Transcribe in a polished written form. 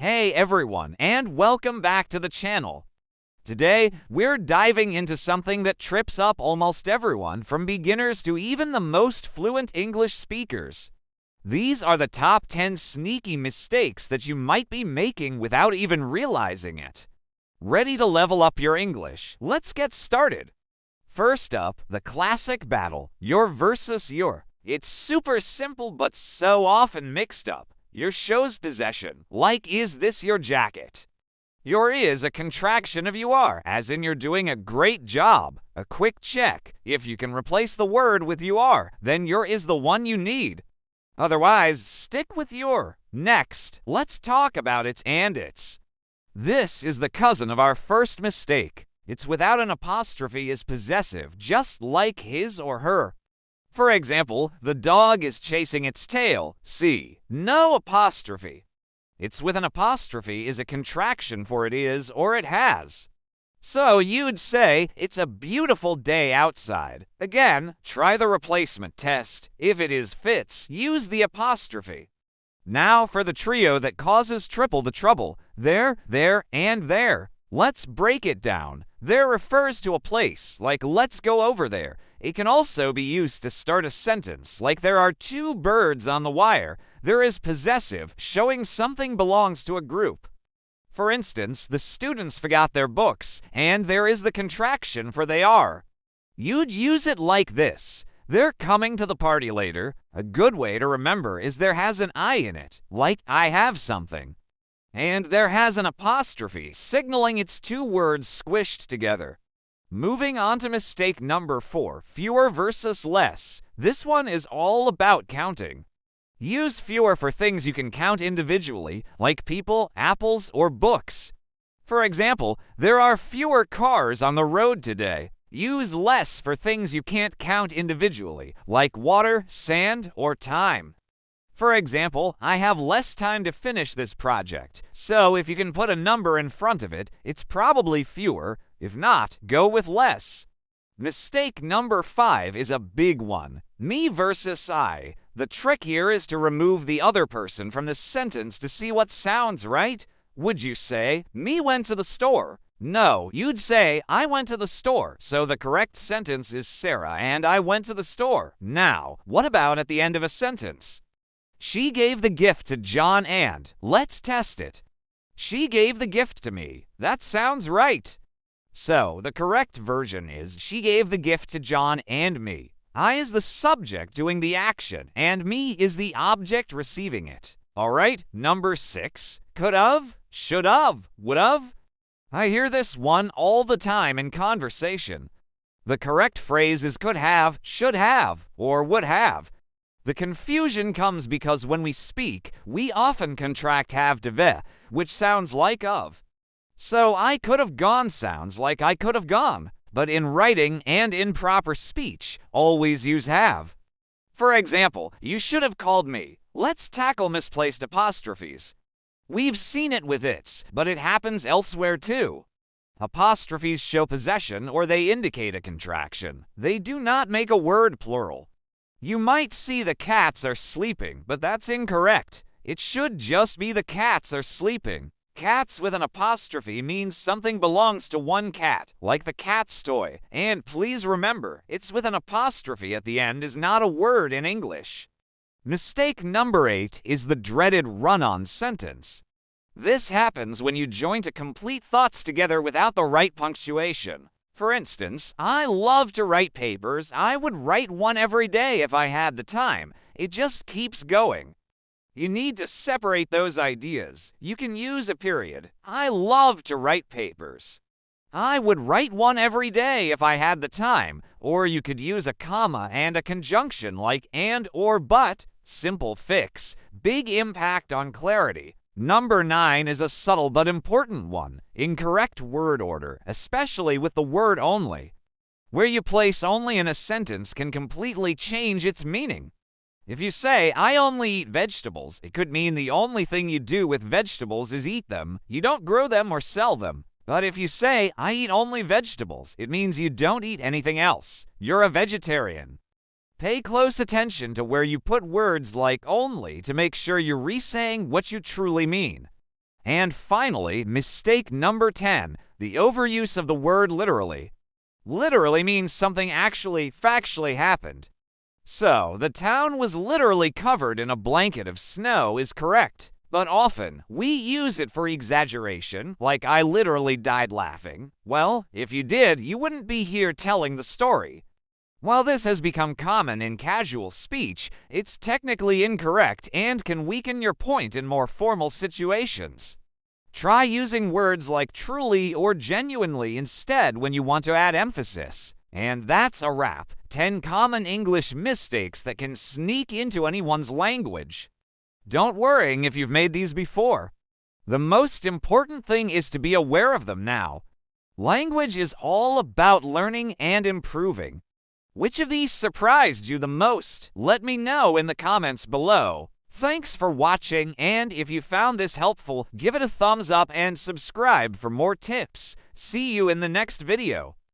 Hey everyone, and welcome back to the channel. Today, we're diving into something that trips up almost everyone, from beginners to even the most fluent English speakers. These are the top 10 sneaky mistakes that you might be making without even realizing it. Ready to level up your English? Let's get started. First up, the classic battle, your versus your. It's super simple but so often mixed up. Your shows possession, like is this your jacket? Your is a contraction of you are, as in you're doing a great job. A quick check. If you can replace the word with you are, then your is the one you need. Otherwise, stick with your. Next, let's talk about its and its. This is the cousin of our first mistake. It's without an apostrophe is possessive, just like his or her. For example, the dog is chasing its tail. See, no apostrophe. It's with an apostrophe is a contraction for it is or it has. So you'd say, it's a beautiful day outside. Again, try the replacement test. If it is fits, use the apostrophe. Now for the trio that causes triple the trouble. There, and there. Let's break it down. There refers to a place, like let's go over there. It can also be used to start a sentence, like there are two birds on the wire. There is possessive, showing something belongs to a group. For instance, the students forgot their books, and there is the contraction for they are. You'd use it like this. They're coming to the party later. A good way to remember is there has an I in it, like I have something. And there has an apostrophe, signaling it's two words squished together. Moving on to mistake number 4, fewer versus less. This one is all about counting. Use fewer for things you can count individually, like people, apples, or books. For example, there are fewer cars on the road today. Use less for things you can't count individually, like water, sand, or time. For example, I have less time to finish this project, so if you can put a number in front of it, it's probably fewer. If not, go with less. Mistake number 5 is a big one. Me versus I. The trick here is to remove the other person from the sentence to see what sounds right. Would you say, me went to the store? No, you'd say, I went to the store. So the correct sentence is Sarah and I went to the store. Now, what about at the end of a sentence? She gave the gift to John and, let's test it. She gave the gift to me. That sounds right. So, the correct version is, she gave the gift to John and me. I is the subject doing the action, and me is the object receiving it. Alright, number 6. Could've, should've, would've. I hear this one all the time in conversation. The correct phrase is could have, should have, or would have. The confusion comes because when we speak, we often contract have to ve, which sounds like of. So I could have gone sounds like I could have gone, but in writing and in proper speech, always use have. For example, you should have called me. Let's tackle misplaced apostrophes. We've seen it with its, but it happens elsewhere too. Apostrophes show possession or they indicate a contraction. They do not make a word plural. You might see the cats are sleeping, but that's incorrect. It should just be the cats are sleeping. Cats with an apostrophe means something belongs to one cat, like the cat's toy. And please remember, it's with an apostrophe at the end is not a word in English. Mistake number 8 is the dreaded run-on sentence. This happens when you join to complete thoughts together without the right punctuation. For instance, I love to write papers. I would write one every day if I had the time. It just keeps going. You need to separate those ideas. You can use a period. I love to write papers. I would write one every day if I had the time. Or you could use a comma and a conjunction like and or but. Simple fix. Big impact on clarity. Number 9 is a subtle but important one. Incorrect word order, especially with the word only. Where you place only in a sentence can completely change its meaning. If you say, I only eat vegetables, it could mean the only thing you do with vegetables is eat them. You don't grow them or sell them. But if you say, I eat only vegetables, it means you don't eat anything else. You're a vegetarian. Pay close attention to where you put words like only to make sure you're re-saying what you truly mean. And finally, mistake number 10, the overuse of the word literally. Literally means something actually, factually happened. So, the town was literally covered in a blanket of snow is correct, but often we use it for exaggeration, like I literally died laughing. Well, if you did, you wouldn't be here telling the story. While this has become common in casual speech, it's technically incorrect and can weaken your point in more formal situations. Try using words like truly or genuinely instead when you want to add emphasis. And that's a wrap. 10 common English mistakes that can sneak into anyone's language. Don't worry if you've made these before. The most important thing is to be aware of them now. Language is all about learning and improving. Which of these surprised you the most? Let me know in the comments below. Thanks for watching, and if you found this helpful, give it a thumbs up and subscribe for more tips. See you in the next video.